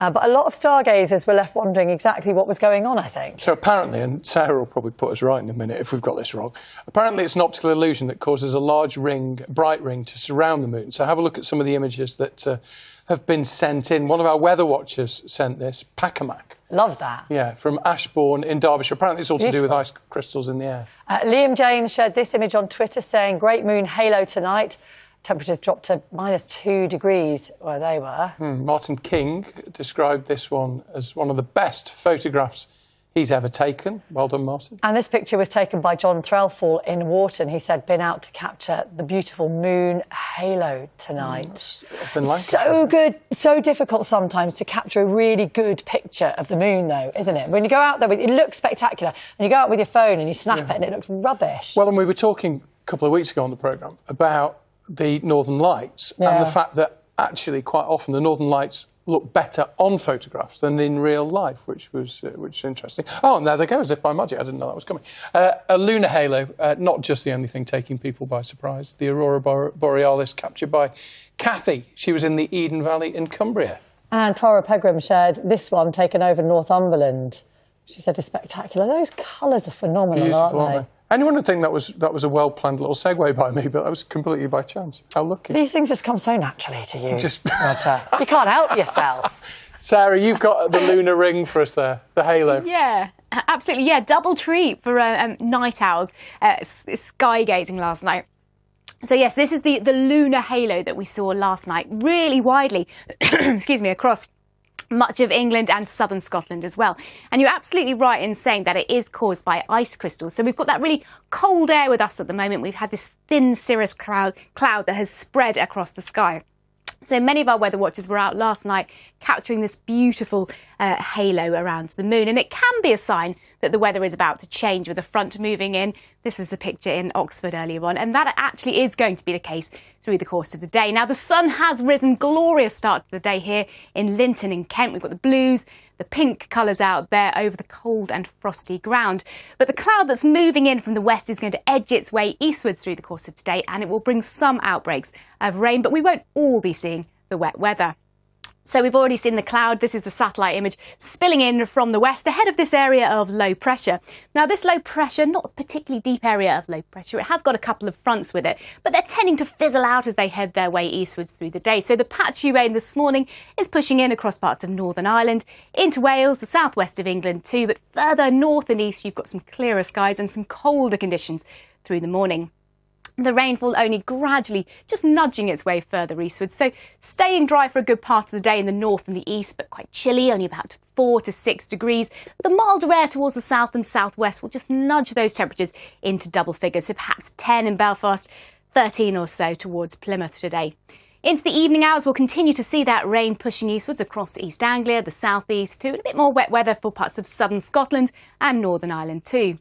But a lot of stargazers were left wondering exactly what was going on, I think. So apparently, and Sarah will probably put us right in a minute if we've got this wrong, apparently it's an optical illusion that causes a large ring, bright ring, to surround the moon. So have a look at some of the images that have been sent in. One of our weather watchers sent this, Pacamac. Love that. Yeah, from Ashbourne in Derbyshire. Apparently it's all to do with ice crystals in the air. Liam James shared this image on Twitter saying, great moon halo tonight. Temperatures dropped to -2 degrees where they were. Martin King described this one as one of the best photographs he's ever taken. Well done, Martin. And this picture was taken by John Threlfall in Wharton. He said, been out to capture the beautiful moon halo tonight. So good, so difficult sometimes to capture a really good picture of the moon, though, isn't it? When you go out there, it looks spectacular. And you go out with your phone and you snap it and it looks rubbish. Well, and we were talking a couple of weeks ago on the programme about the Northern Lights and the fact that actually quite often the Northern Lights look better on photographs than in real life, which was interesting. Oh, and there they go, as if by magic. I didn't know that was coming. A lunar halo, not just the only thing taking people by surprise. The Aurora Borealis captured by Kathy. She was in the Eden Valley in Cumbria. And Tara Pegram shared this one taken over Northumberland. She said it's spectacular. Those colours are phenomenal, beautiful, aren't they? Anyone would think that was a well-planned little segue by me, but that was completely by chance. How lucky. These things just come so naturally to you, Roger. You can't help yourself. Sarah, you've got the lunar ring for us there, the halo. Yeah, absolutely. Yeah, double treat for night owls, sky gazing last night. So yes, this is the lunar halo that we saw last night, really widely, excuse me, across much of England and southern Scotland as well. And you're absolutely right in saying that it is caused by ice crystals. So we've got that really cold air with us at the moment. We've had this thin cirrus cloud that has spread across the sky. So many of our weather watchers were out last night capturing this beautiful halo around the moon. And it can be a sign that the weather is about to change with a front moving in. This was the picture in Oxford earlier on. And that actually is going to be the case through the course of the day. Now, the sun has risen. Glorious start to the day here in Linton in Kent. We've got the blues, the pink colours out there over the cold and frosty ground. But the cloud that's moving in from the west is going to edge its way eastwards through the course of today, and it will bring some outbreaks of rain, but we won't all be seeing the wet weather. So we've already seen the cloud. This is the satellite image spilling in from the west ahead of this area of low pressure. Now, this low pressure, not a particularly deep area of low pressure. It has got a couple of fronts with it, but they're tending to fizzle out as they head their way eastwards through the day. So the patchy rain this morning is pushing in across parts of Northern Ireland, into Wales, the southwest of England too. But further north and east, you've got some clearer skies and some colder conditions through the morning. The rainfall only gradually just nudging its way further eastwards, so staying dry for a good part of the day in the north and the east, but quite chilly, only about 4 to 6 degrees. The milder air towards the south and southwest will just nudge those temperatures into double figures, so perhaps 10 in Belfast, 13 or so towards Plymouth today. Into the evening hours, we'll continue to see that rain pushing eastwards across East Anglia, the southeast too, and a bit more wet weather for parts of southern Scotland and Northern Ireland too.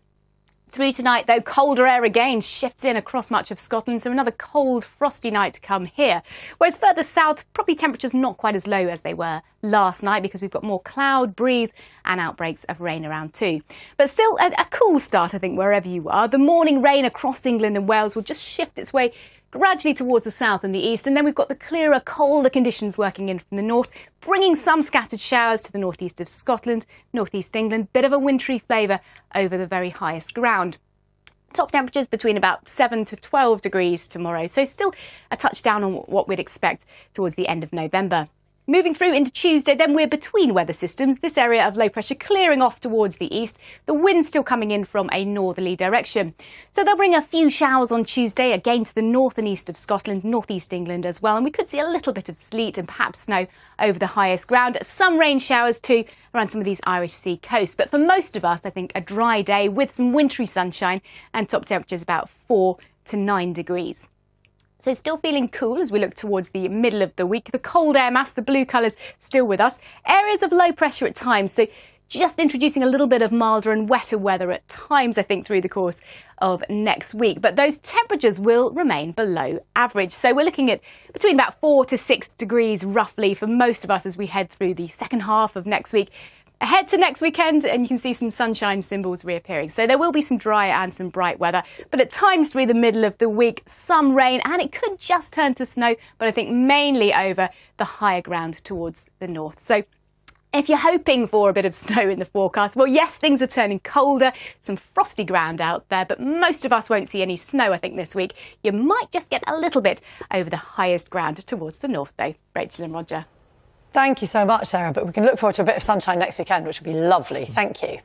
Through tonight, though, colder air again shifts in across much of Scotland, so another cold, frosty night to come here. Whereas further south, probably temperatures not quite as low as they were last night because we've got more cloud, breeze and outbreaks of rain around too. But still a cool start, I think, wherever you are. The morning rain across England and Wales will just shift its way gradually towards the south and the east, and then we've got the clearer, colder conditions working in from the north, bringing some scattered showers to the northeast of Scotland, northeast England, bit of a wintry flavour over the very highest ground. Top temperatures between about 7 to 12 degrees tomorrow, so still a touch down on what we'd expect towards the end of November. Moving through into Tuesday, then we're between weather systems, this area of low pressure clearing off towards the east, the wind still coming in from a northerly direction. So they'll bring a few showers on Tuesday, again to the north and east of Scotland, northeast England as well, and we could see a little bit of sleet and perhaps snow over the highest ground. Some rain showers too around some of these Irish Sea coasts, but for most of us, I think a dry day with some wintry sunshine and top temperatures about 4 to 9 degrees. So still feeling cool as we look towards the middle of the week. The cold air mass, the blue colours still with us. Areas of low pressure at times, so just introducing a little bit of milder and wetter weather at times, I think, through the course of next week. But those temperatures will remain below average. So we're looking at between about 4 to 6 degrees roughly for most of us as we head through the second half of next week. Ahead to next weekend, and you can see some sunshine symbols reappearing. So there will be some dry and some bright weather, but at times through the middle of the week, some rain, and it could just turn to snow, but I think mainly over the higher ground towards the north. So If you're hoping for a bit of snow in the forecast, well, yes, things are turning colder, some frosty ground out there, but most of us won't see any snow, I think, this week. You might just get a little bit over the highest ground towards the north, though. Rachel and Roger. Thank you so much, Sarah, but we can look forward to a bit of sunshine next weekend, which will be lovely. Thank you.